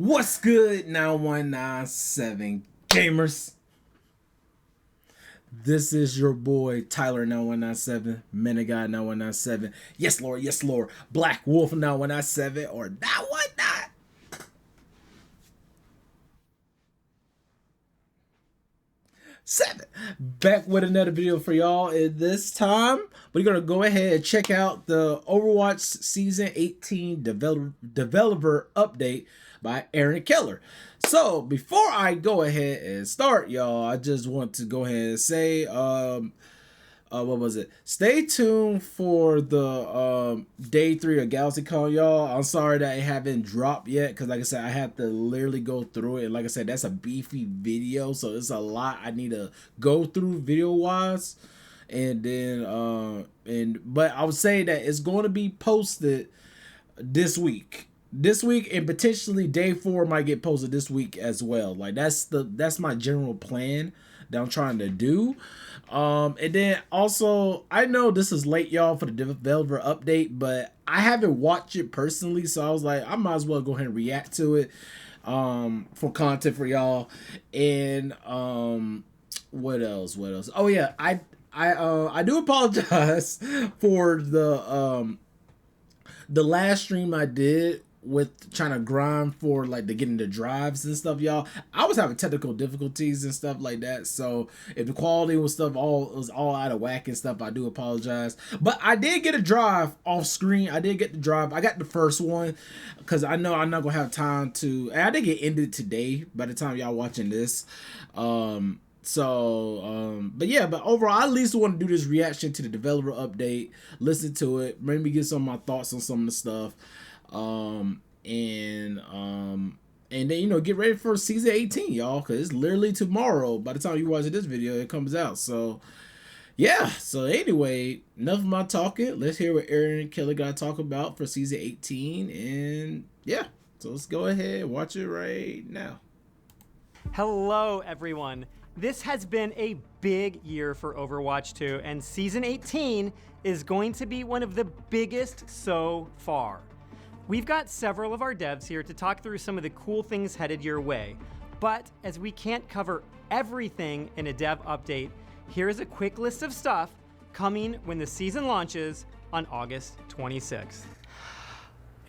What's good, 9197 gamers? This is your boy Tyler9197, Man of God 9197. Yes Lord, Black Wolf 9197, or that one not. Seven. Back with another video for y'all. And this time, we're gonna go ahead and check out the Overwatch Season 18 developer update by Aaron Keller. So before I go ahead and start, y'all, I just want to go ahead and say, what was it? Stay tuned for the day 3 of GalaxyCon, y'all. I'm sorry that it haven't dropped yet, because like I said, I have to literally go through it. And like I said, that's a beefy video, so it's a lot I need to go through video wise. And then but I would say that it's going to be posted this week. And potentially day 4 might get posted this week as well. Like that's my general plan that I'm trying to do. And then also, I know this is late, y'all, for the developer update, but I haven't watched it personally, so I was like, I might as well go ahead and react to it for content for y'all. And what else? Oh yeah, I do apologize for the last stream I did with trying to grind for like the getting the drives and stuff, y'all. I was having technical difficulties and stuff like that, so if the quality was all out of whack and stuff, I do apologize. But I did get a drive off screen. I did get the drive. I got the first one because I know I'm not gonna have time to, and I did get ended today by the time y'all watching this. But overall, I at least want to do this reaction to the developer update, listen to it, maybe get some of my thoughts on some of the stuff. And then, you know, get ready for season 18, y'all, because it's literally tomorrow. By the time you watch this video, it comes out. So yeah, so anyway, enough of my talking. Let's hear what Aaron Keller got to talk about for season 18. And yeah, so let's go ahead and watch it right now. Hello everyone. This has been a big year for Overwatch 2, and season 18 is going to be one of the biggest so far. We've got several of our devs here to talk through some of the cool things headed your way. But as we can't cover everything in a dev update, here's a quick list of stuff coming when the season launches on August 26th.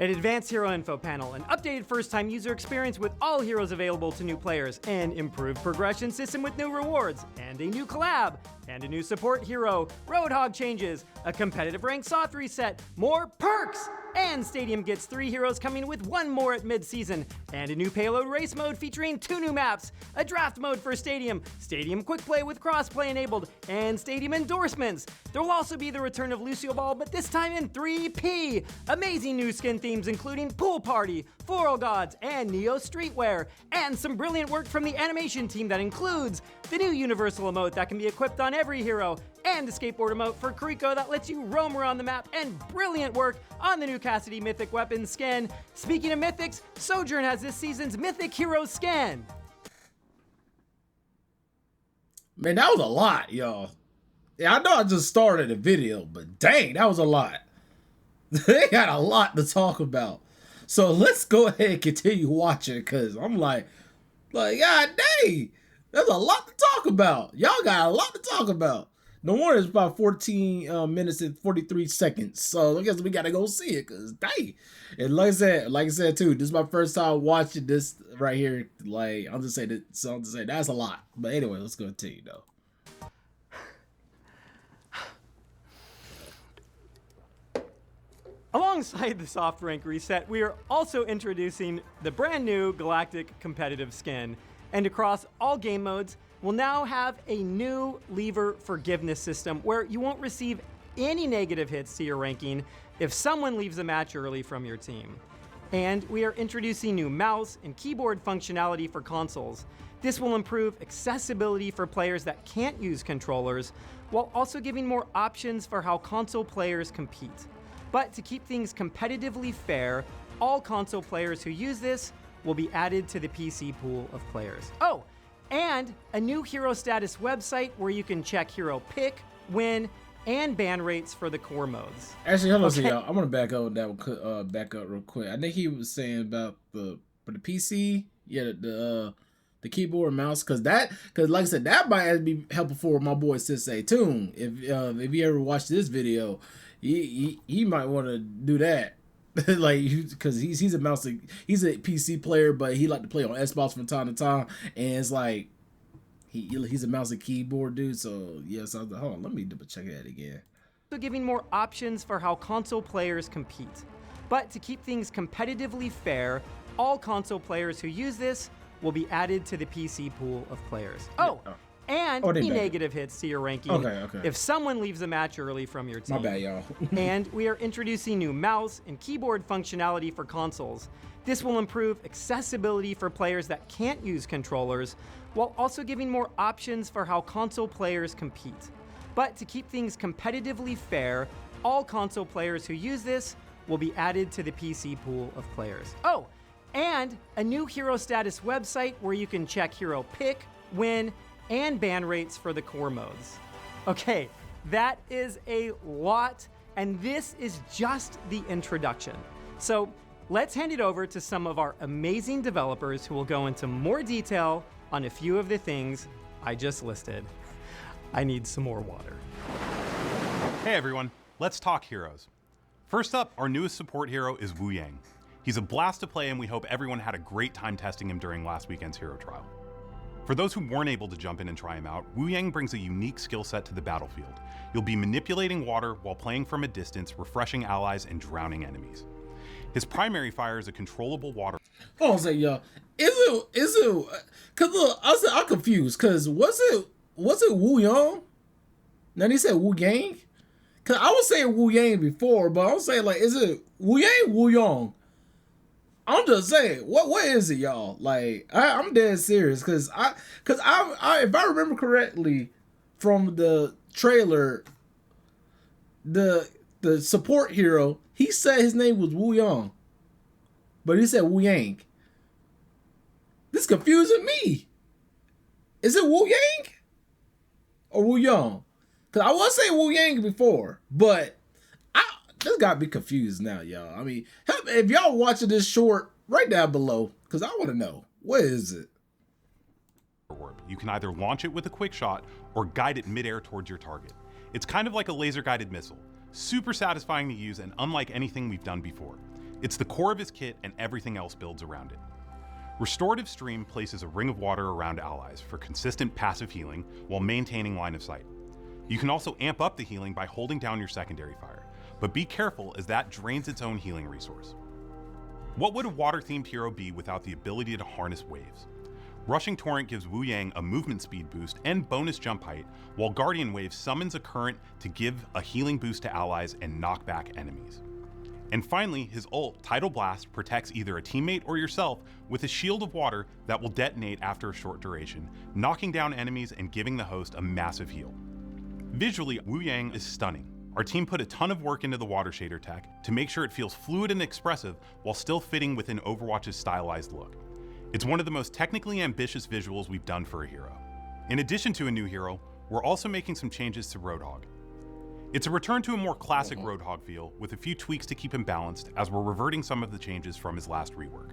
An advanced hero info panel, an updated first-time user experience with all heroes available to new players, an improved progression system with new rewards, and a new collab, and a new support hero, Roadhog changes, a competitive rank Soth reset, more perks, and Stadium gets 3 heroes coming with 1 more at mid-season, and a new payload race mode featuring 2 new maps, a draft mode for Stadium, Stadium quick play with crossplay enabled, and Stadium endorsements. There will also be the return of Lucio Ball, but this time in 3P. Amazing new skin themes including Pool Party, Floral Gods, and Neo Streetwear, and some brilliant work from the animation team that includes the new universal emote that can be equipped on every hero, and a skateboard emote for Kuriko that lets you roam around the map, and brilliant work on the new Cassidy Mythic Weapon skin. Speaking of Mythics, Sojourn has this season's Mythic Hero skin. Man, that was a lot, y'all. Yeah, I know I just started the video, but dang, that was a lot. They got a lot to talk about. So let's go ahead and continue watching, because I'm like, God dang, there's a lot to talk about. Y'all got a lot to talk about. No wonder it's about 14 minutes and 43 seconds. So I guess we got to go see it, because dang. And like I said too, this is my first time watching this right here. Like, I'm just saying that, so I'm just saying that's a lot. But anyway, let's go continue though. Alongside the soft rank reset, we are also introducing the brand new Galactic competitive skin. And across all game modes, we'll now have a new lever forgiveness system where you won't receive any negative hits to your ranking if someone leaves a match early from your team. And we are introducing new mouse and keyboard functionality for consoles. This will improve accessibility for players that can't use controllers, while also giving more options for how console players compete. But to keep things competitively fair, all console players who use this will be added to the PC pool of players. Oh, and a new hero status website where you can check hero pick, win, and ban rates for the core modes. Actually, hold on, y'all. I want to back up that real quick. I think he was saying about the For the PC, yeah, the keyboard and mouse, because like I said, that might be helpful for my boy Sensei Toon. If you ever watch this video, he might want to do that. Like, because he's a PC player, but he like to play on Xbox from time to time, and it's like he's a mouse and keyboard dude. So yes, hold on, let me double check that again. So giving more options for how console players compete. But to keep things competitively fair, all console players who use this will be added to the PC pool of players. And any negative hits to your ranking if someone leaves a match early from your team. My bad, y'all. And we are introducing new mouse and keyboard functionality for consoles. This will improve accessibility for players that can't use controllers, while also giving more options for how console players compete. But to keep things competitively fair, all console players who use this will be added to the PC pool of players. And a new hero status website where you can check hero pick, win, and ban rates for the core modes. Okay, that is a lot, and this is just the introduction. So let's hand it over to some of our amazing developers who will go into more detail on a few of the things I just listed. I need some more water. Hey everyone, let's talk heroes. First up, our newest support hero is Wu Yang. He's a blast to play, and we hope everyone had a great time testing him during last weekend's hero trial. For those who weren't able to jump in and try him out, Wu Yang brings a unique skill set to the battlefield. You'll be manipulating water while playing from a distance, refreshing allies and drowning enemies. His primary fire is a controllable water. Oh, I was like, y'all, is it? Cause look, I'm confused. Cause was it Wu Yang? Then he said Wu Yang. Cause I was saying Wu Yang before, but I was saying like, is it Wu Yang, Wu Yang? I'm just saying, what is it, y'all? Like, I'm dead serious, cause I if I remember correctly from the trailer, the support hero, he said his name was Wu Yang, but he said Wu Yang. This confusing me. Is it Wu Yang or Wu Yang? Cause I was saying Wu Yang before, but this got me confused now, y'all. I mean, if y'all watching this short, write down below, because I want to know, what is it? You can either launch it with a quick shot or guide it midair towards your target. It's kind of like a laser-guided missile. Super satisfying to use and unlike anything we've done before. It's the core of his kit and everything else builds around it. Restorative Stream places a ring of water around allies for consistent passive healing while maintaining line of sight. You can also amp up the healing by holding down your secondary fire, but be careful as that drains its own healing resource. What would a water-themed hero be without the ability to harness waves? Rushing Torrent gives Wu Yang a movement speed boost and bonus jump height, while Guardian Wave summons a current to give a healing boost to allies and knock back enemies. And finally, his ult, Tidal Blast, protects either a teammate or yourself with a shield of water that will detonate after a short duration, knocking down enemies and giving the host a massive heal. Visually, Wu Yang is stunning. Our team put a ton of work into the water shader tech to make sure it feels fluid and expressive while still fitting within Overwatch's stylized look. It's one of the most technically ambitious visuals we've done for a hero. In addition to a new hero, we're also making some changes to Roadhog. It's a return to a more classic Roadhog feel with a few tweaks to keep him balanced as we're reverting some of the changes from his last rework.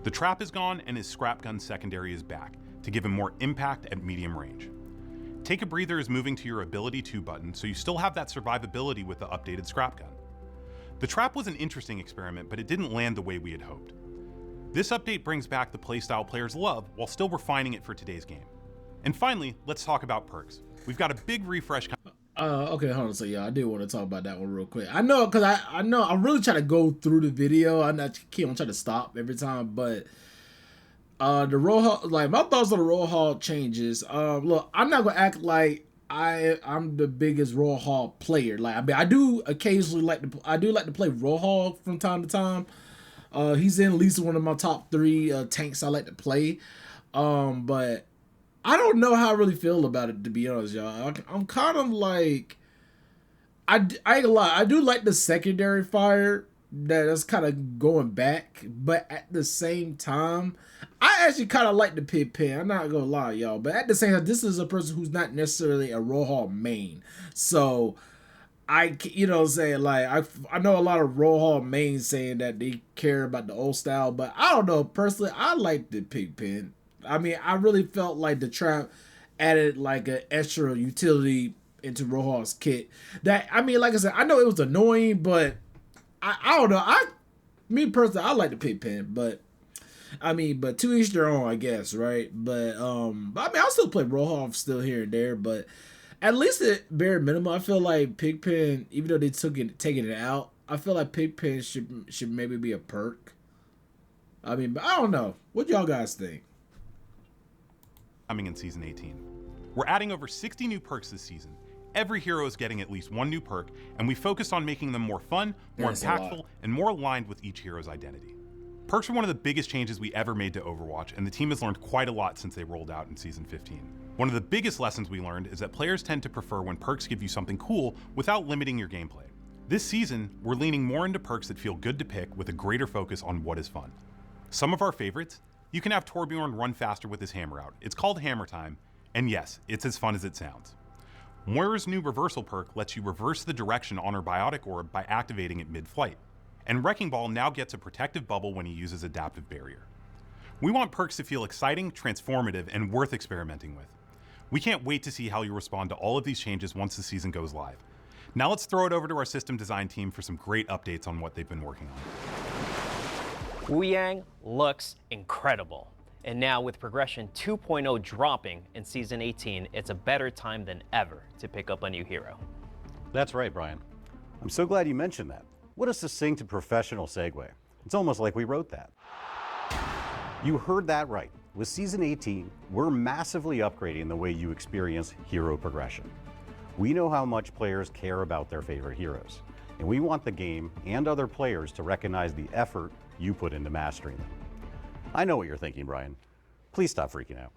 The trap is gone and his scrap gun secondary is back to give him more impact at medium range. Take a Breather is moving to your Ability 2 button, so you still have that survivability with the updated scrap gun. The trap was an interesting experiment, but it didn't land the way we had hoped. This update brings back the playstyle players love while still refining it for today's game. And finally, let's talk about perks. We've got a big refresh. Okay, hold on. So yeah, I do want to talk about that one real quick. I know, cause I know I'm really trying to go through the video. I'm trying to stop every time, but the Roadhog, like my thoughts on the Roadhog changes. Look, I'm not gonna act like I'm the biggest Roadhog player. Like, I mean, I do occasionally like to play Roadhog from time to time. He's in at least one of my top 3 tanks I like to play. But I don't know how I really feel about it, to be honest, y'all. I'm kind of like, I ain't gonna lie, I do like the secondary fire that's kind of going back, but at the same time, I actually kind of like the pin. I'm not gonna lie, y'all, but at the same time, this is a person who's not necessarily a Roadhog main, so you know what I'm saying, like I know a lot of Roll Hall mains saying that they care about the old style, but I don't know, personally I like the Pigpen. I mean, I really felt like the trap added like an extra utility into Roll Hall's kit. That, I mean, like I said, I know it was annoying, but I don't know. Me personally, I like the Pigpen, but I mean, but to each their own, I guess, right? But I mean, I'll still play Roll Hall still here and there, but at least at bare minimum, I feel like Pigpen, even though they taking it out, I feel like Pigpen should maybe be a perk. I mean, but I don't know. What y'all guys think? Coming in Season 18. We're adding over 60 new perks this season. Every hero is getting at least one new perk, and we focused on making them more fun, more impactful, and more aligned with each hero's identity. Perks are one of the biggest changes we ever made to Overwatch, and the team has learned quite a lot since they rolled out in Season 15. One of the biggest lessons we learned is that players tend to prefer when perks give you something cool without limiting your gameplay. This season, we're leaning more into perks that feel good to pick with a greater focus on what is fun. Some of our favorites: you can have Torbjorn run faster with his hammer out. It's called Hammer Time, and yes, it's as fun as it sounds. Moira's new reversal perk lets you reverse the direction on her biotic orb by activating it mid-flight. And Wrecking Ball now gets a protective bubble when he uses Adaptive Barrier. We want perks to feel exciting, transformative, and worth experimenting with. We can't wait to see how you respond to all of these changes once the season goes live. Now let's throw it over to our system design team for some great updates on what they've been working on. Wu Yang looks incredible. And now with Progression 2.0 dropping in Season 18, it's a better time than ever to pick up a new hero. That's right, Brian. I'm so glad you mentioned that. What a succinct and professional segue. It's almost like we wrote that. You heard that right. With Season 18, we're massively upgrading the way you experience hero progression. We know how much players care about their favorite heroes, and we want the game and other players to recognize the effort you put into mastering them. I know what you're thinking, Brian. Please stop freaking out.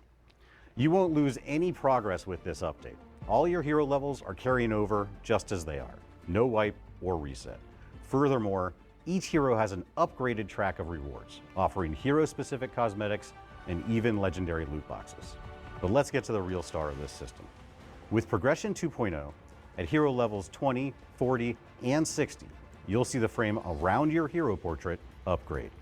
You won't lose any progress with this update. All your hero levels are carrying over just as they are. No wipe or reset. Furthermore, each hero has an upgraded track of rewards, offering hero-specific cosmetics and even legendary loot boxes. But let's get to the real star of this system. With Progression 2.0, at hero levels 20, 40, and 60, you'll see the frame around your hero portrait upgrade.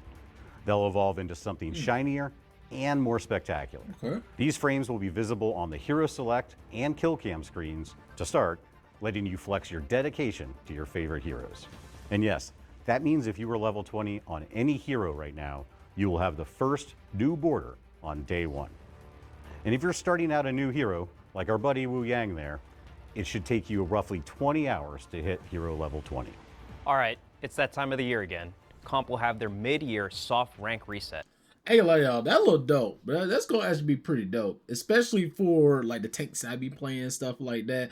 They'll evolve into something shinier and more spectacular. Okay. These frames will be visible on the Hero Select and Kill Cam screens to start, letting you flex your dedication to your favorite heroes. And yes, that means if you were level 20 on any hero right now, you will have the first new border on day one. And if you're starting out a new hero, like our buddy Wu Yang there, it should take you roughly 20 hours to hit hero level 20. All right, it's that time of the year again. Comp will have their mid-year soft rank reset. Hey, like y'all, that look dope. That's gonna actually be pretty dope, especially for like the tanks I be playing, stuff like that.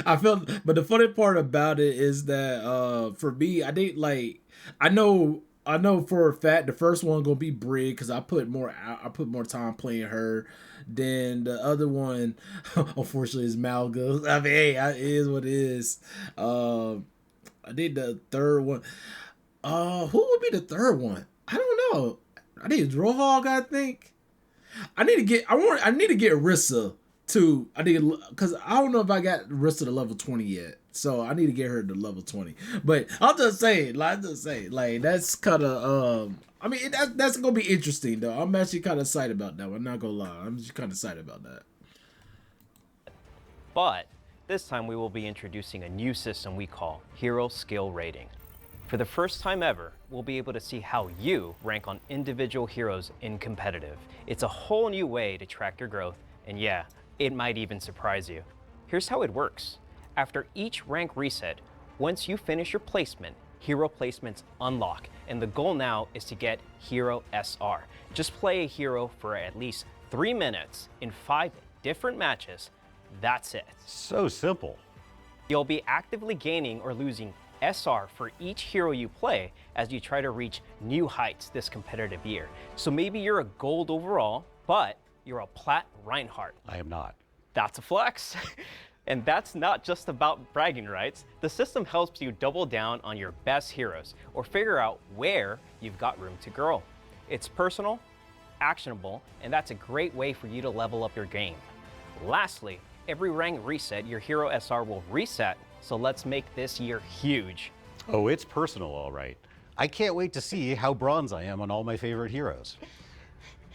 I felt, but the funny part about it is that for me, I know for a fact the first one gonna be Brig because I put more time playing her than the other one. Unfortunately, is Malga. I mean, hey, it is what it is. I did the third one. Who would be the third one? I don't know. I need Rohog, I think. I need to get Rissa too. Because I don't know if I got Rissa to level 20 yet. So I need to get her to level 20. But I'll just say, that's kind of I mean, that's gonna be interesting though. I'm actually kind of excited about that one. I'm not gonna lie. I'm just kind of excited about that. But this time we will be introducing a new system we call Hero Skill Rating. For the first time ever, we'll be able to see how you rank on individual heroes in competitive. It's a whole new way to track your growth, and yeah, it might even surprise you. Here's how it works. After each rank reset, once you finish your placement, hero placements unlock, and the goal now is to get Hero SR. Just play a hero for at least 3 minutes in 5 different matches. That's it. So simple. You'll be actively gaining or losing SR for each hero you play as you try to reach new heights this competitive year. So maybe you're a gold overall, but you're a plat Reinhardt. I am not. That's a flex. And that's not just about bragging rights. The system helps you double down on your best heroes or figure out where you've got room to grow. It's personal, actionable, and that's a great way for you to level up your game. Lastly, every rank reset, your hero SR will reset So let's make this year huge. Oh, it's personal, all right. I can't wait to see how bronze I am on all my favorite heroes.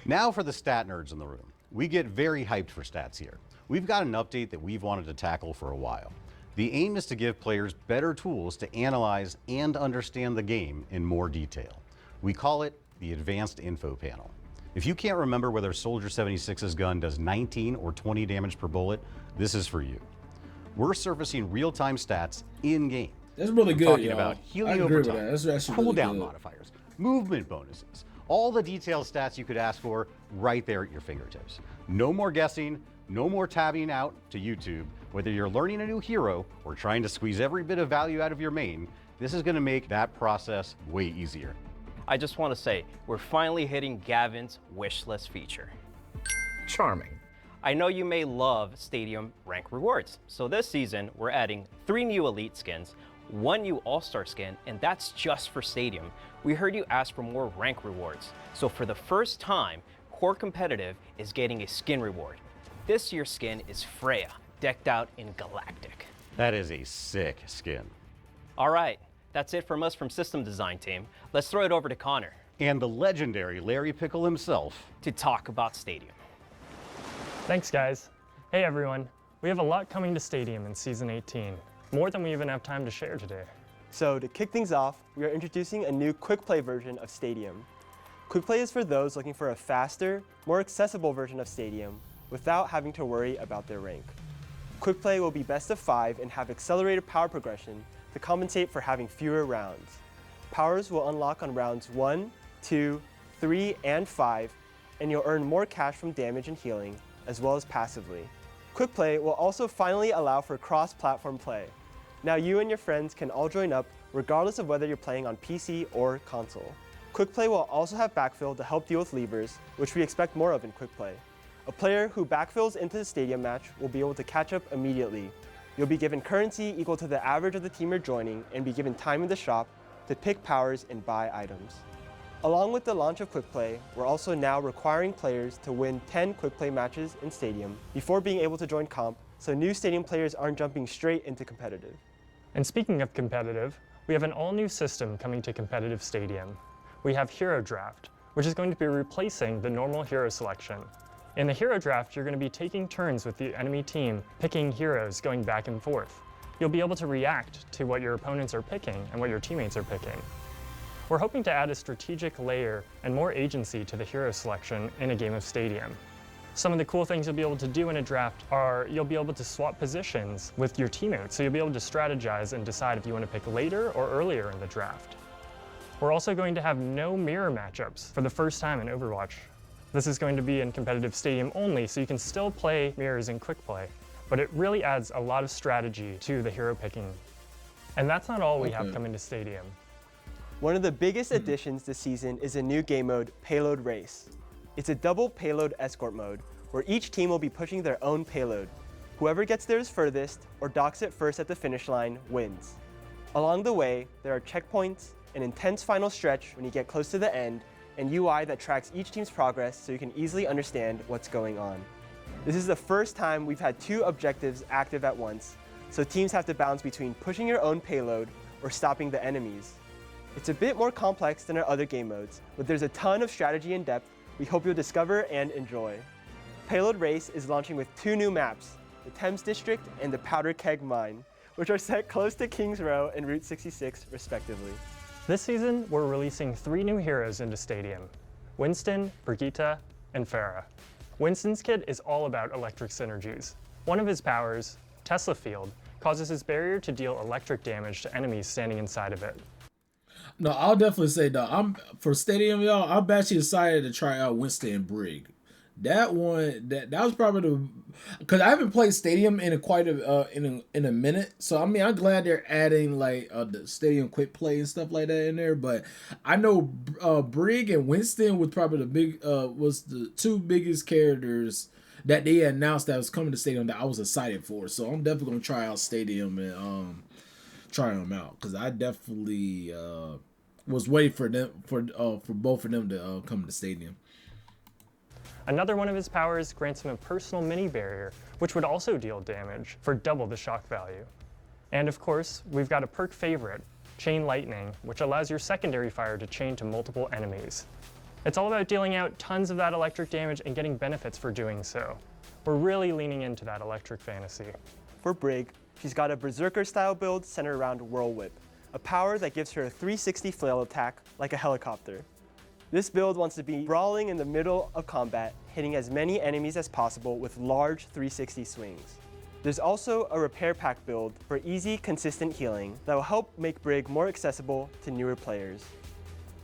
Now for the stat nerds in the room. We get very hyped for stats here. We've got an update that we've wanted to tackle for a while. The aim is to give players better tools to analyze and understand the game in more detail. We call it the Advanced Info Panel. If you can't remember whether Soldier 76's gun does 19 or 20 damage per bullet, this is for you. We're surfacing real-time stats in-game. That's really good, Talking y'all. about I healing agree over with time, that. That's actually really cooldown good. modifiers, movement bonuses, all the detailed stats you could ask for right there at your fingertips. No more guessing, no more tabbing out to YouTube. Whether you're learning a new hero or trying to squeeze every bit of value out of your main, this is going to make that process way easier. I just want to say, we're finally hitting Gavin's wish list feature. Charming. I know you may love Stadium rank rewards, so this season we're adding 3 new Elite skins, 1 new All-Star skin, and that's just for Stadium. We heard you ask for more rank rewards, so for the first time, Core Competitive is getting a skin reward. This year's skin is Freya, decked out in Galactic. That is a sick skin. All right, that's it from us from System Design Team. Let's throw it over to Connor And the legendary Larry Pickle himself. to talk about Stadium. Thanks, guys. Hey, everyone. We have a lot coming to Stadium in Season 18, more than we even have time to share today. So to kick things off, we are introducing a new quick play version of Stadium. Quick play is for those looking for a faster, more accessible version of Stadium without having to worry about their rank. Quick play will be best of 5 and have accelerated power progression to compensate for having fewer rounds. Powers will unlock on rounds 1, 2, 3, and 5, and you'll earn more cash from damage and healing, as well as passively. Quick play will also finally allow for cross-platform play. Now you and your friends can all join up regardless of whether you're playing on PC or console. Quick play will also have backfill to help deal with levers, which we expect more of in quick play. A player who backfills into the Stadium match will be able to catch up immediately. You'll be given currency equal to the average of the team you're joining and be given time in the shop to pick powers and buy items. Along with the launch of Quick Play, we're also now requiring players to win 10 Quick Play matches in Stadium before being able to join comp, so new Stadium players aren't jumping straight into competitive. And speaking of competitive, we have an all-new system coming to competitive Stadium. We have Hero Draft, which is going to be replacing the normal hero selection. In the Hero Draft, you're going to be taking turns with the enemy team, picking heroes going back and forth. You'll be able to react to what your opponents are picking and what your teammates are picking. We're hoping to add a strategic layer and more agency to the hero selection in a game of Stadium. Some of the cool things you'll be able to do in a draft are you'll be able to swap positions with your teammates, so you'll be able to strategize and decide if you want to pick later or earlier in the draft. We're also going to have no mirror matchups for the first time in Overwatch. This is going to be in competitive Stadium only, so you can still play mirrors in quick play, but it really adds a lot of strategy to the hero picking. And that's not all we have coming to Stadium. One of the biggest additions this season is a new game mode, Payload Race. It's a double payload escort mode, where each team will be pushing their own payload. Whoever gets theirs furthest, or docks it first at the finish line, wins. Along the way, there are checkpoints, an intense final stretch when you get close to the end, and UI that tracks each team's progress so you can easily understand what's going on. This is the first time we've had 2 objectives active at once, so teams have to balance between pushing your own payload or stopping the enemies. It's a bit more complex than our other game modes, but there's a ton of strategy and depth we hope you'll discover and enjoy. Payload Race is launching with 2 new maps, the Thames District and the Powder Keg Mine, which are set close to Kings Row and Route 66 respectively. This season, we're releasing 3 new heroes into Stadium: Winston, Brigitte, and Pharah. Winston's kit is all about electric synergies. One of his powers, Tesla Field, causes his barrier to deal electric damage to enemies standing inside of it. No, I'll definitely say no. I'm for Stadium, y'all. I'm actually excited to try out Winston and Brig. That one, that was probably the, because I haven't played Stadium in a minute. So I mean, I'm glad they're adding like the Stadium quick play and stuff like that in there. But I know Brig and Winston was probably was the 2 biggest characters that they announced that was coming to Stadium that I was excited for. So I'm definitely gonna try out Stadium and try them out, because I definitely was waiting for them for both of them to come to Stadium. Another one of his powers grants him a personal mini barrier, which would also deal damage for double the shock value. And of course, we've got a perk favorite, Chain Lightning, which allows your secondary fire to chain to multiple enemies. It's all about dealing out tons of that electric damage and getting benefits for doing so. We're really leaning into that electric fantasy. For Brig, she's got a Berserker-style build centered around Whirl Whip, a power that gives her a 360 flail attack like a helicopter. This build wants to be brawling in the middle of combat, hitting as many enemies as possible with large 360 swings. There's also a repair pack build for easy, consistent healing that will help make Brig more accessible to newer players.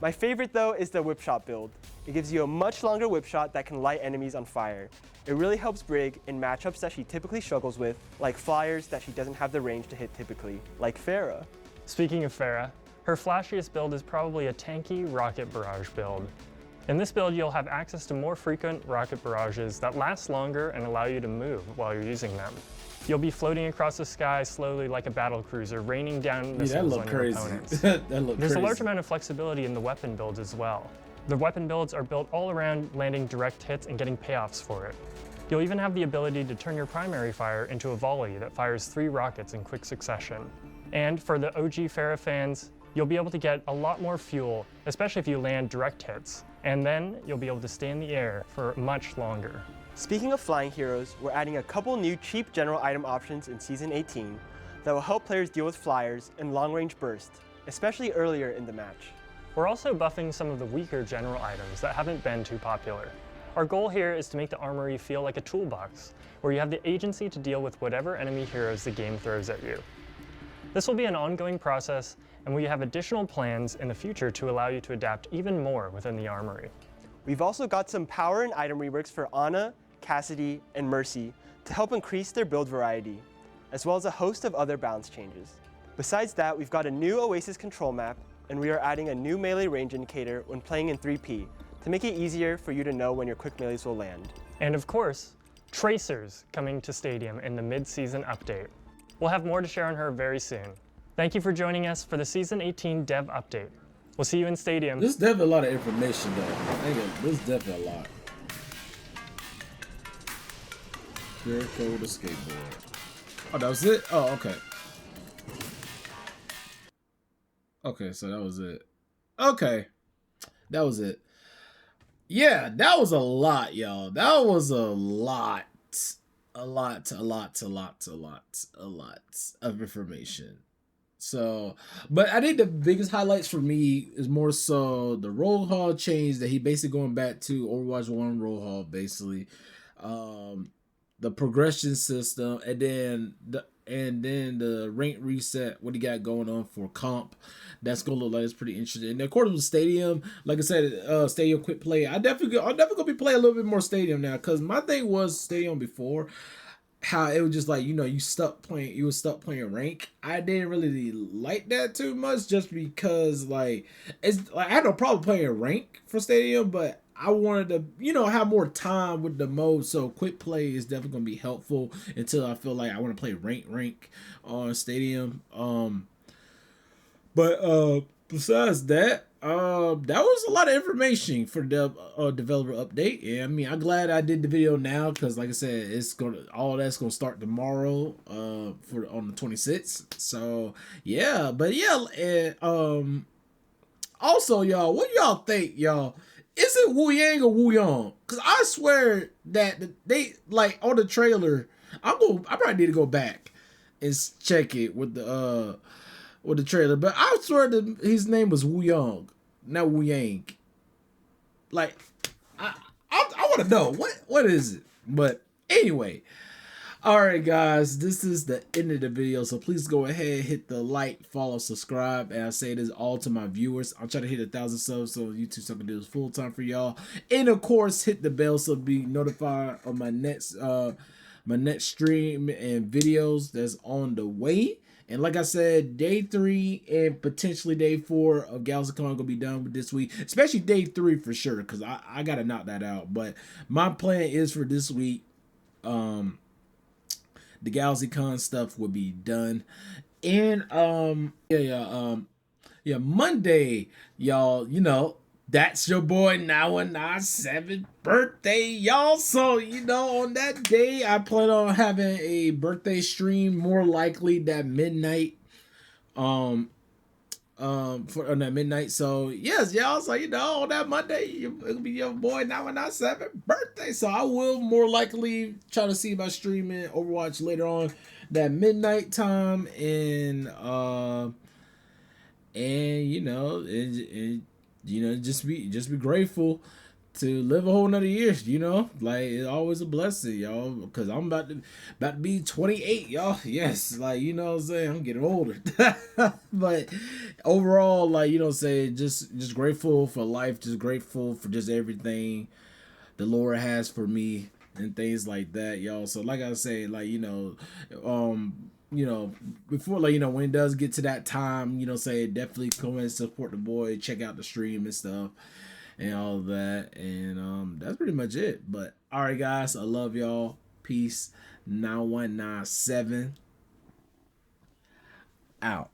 My favorite though is the whip shot build. It gives you a much longer whip shot that can light enemies on fire. It really helps Brig in matchups that she typically struggles with, like flyers that she doesn't have the range to hit typically, like Pharah. Speaking of Pharah, her flashiest build is probably a tanky rocket barrage build. In this build, you'll have access to more frequent rocket barrages that last longer and allow you to move while you're using them. You'll be floating across the sky slowly like a battle cruiser, raining down missiles on your opponents. There's a large amount of flexibility in the weapon builds as well. The weapon builds are built all around landing direct hits and getting payoffs for it. You'll even have the ability to turn your primary fire into a volley that fires 3 rockets in quick succession. And for the OG Pharah fans, you'll be able to get a lot more fuel, especially if you land direct hits. And then you'll be able to stay in the air for much longer. Speaking of flying heroes, we're adding a couple new cheap general item options in Season 18 that will help players deal with flyers and long-range burst, especially earlier in the match. We're also buffing some of the weaker general items that haven't been too popular. Our goal here is to make the armory feel like a toolbox, where you have the agency to deal with whatever enemy heroes the game throws at you. This will be an ongoing process, and we have additional plans in the future to allow you to adapt even more within the armory. We've also got some power and item reworks for Ana, Cassidy, and Mercy to help increase their build variety, as well as a host of other balance changes. Besides that, we've got a new Oasis control map, and we are adding a new melee range indicator when playing in 3P to make it easier for you to know when your quick melees will land. And of course, Tracers coming to Stadium in the mid-season update. We'll have more to share on her very soon. Thank you for joining us for the Season 18 Dev Update. We'll see you in Stadium. This is definitely a lot of information though. This is definitely a lot. Pure code to skateboard. Oh, that was it? Oh, okay. Okay, so that was it. Okay. That was it. Yeah, that was a lot, y'all. That was a lot. A lot of information. So, but I think the biggest highlights for me is more so the roll hall change that he basically going back to Overwatch 1 roll hall, basically. The progression system, and then the rank reset, what he got going on for comp. That's gonna look like it's pretty interesting. And of course with Stadium, like I said, Stadium quick play. I'm definitely gonna be playing a little bit more Stadium now, because my thing was Stadium before, how it was just like, you were stuck playing rank. I didn't really like that too much, just because like it's like I had no problem playing rank for Stadium, but I wanted to, have more time with the mode. So quick play is definitely gonna be helpful until I feel like I want to play rank on Stadium. But besides that, that was a lot of information for the developer update. Yeah, I mean, I'm glad I did the video now, because like I said, all that's gonna start tomorrow on the 26th. So yeah, but yeah, and also y'all, what do y'all think, y'all? Is it Wu Yang or Wu Yong? Because I swear that they, like, on the trailer, I probably need to go back and check it with the trailer. But I swear that his name was Wu Yong, not Wu Yang. Like, I want to know what is it. But anyway, all right, guys, this is the end of the video. So please go ahead, hit the like, follow, subscribe. And I say this all to my viewers. I'm trying to hit 1,000 subs so YouTube so I can do this full time for y'all. And of course, hit the bell so be notified of my next stream and videos that's on the way. And like I said, day 3 and potentially day 4 of GalaxyCon gonna be done with this week, especially day 3 for sure, because I gotta knock that out. But my plan is for this week, the GalaxyCon stuff will be done. And Monday, y'all, That's your boy 9197 birthday, y'all. So, on that day, I plan on having a birthday stream, more likely that midnight. On that midnight. So yes, y'all. So on that Monday, it'll be your boy 9197 birthday. So I will more likely try to see about streaming Overwatch later on that midnight time, and just be grateful to live a whole nother year. Like, it's always a blessing, y'all, because I'm about to be 28, y'all. Yes, like, what I'm saying, I'm getting older. But overall, like, just grateful for life, just grateful for just everything the Lord has for me and things like that, y'all. So like I say, like, before, like, when it does get to that time, definitely come and support the boy, check out the stream and stuff and all of that. And that's pretty much it. But all right, guys, I love y'all. Peace. 9197 out.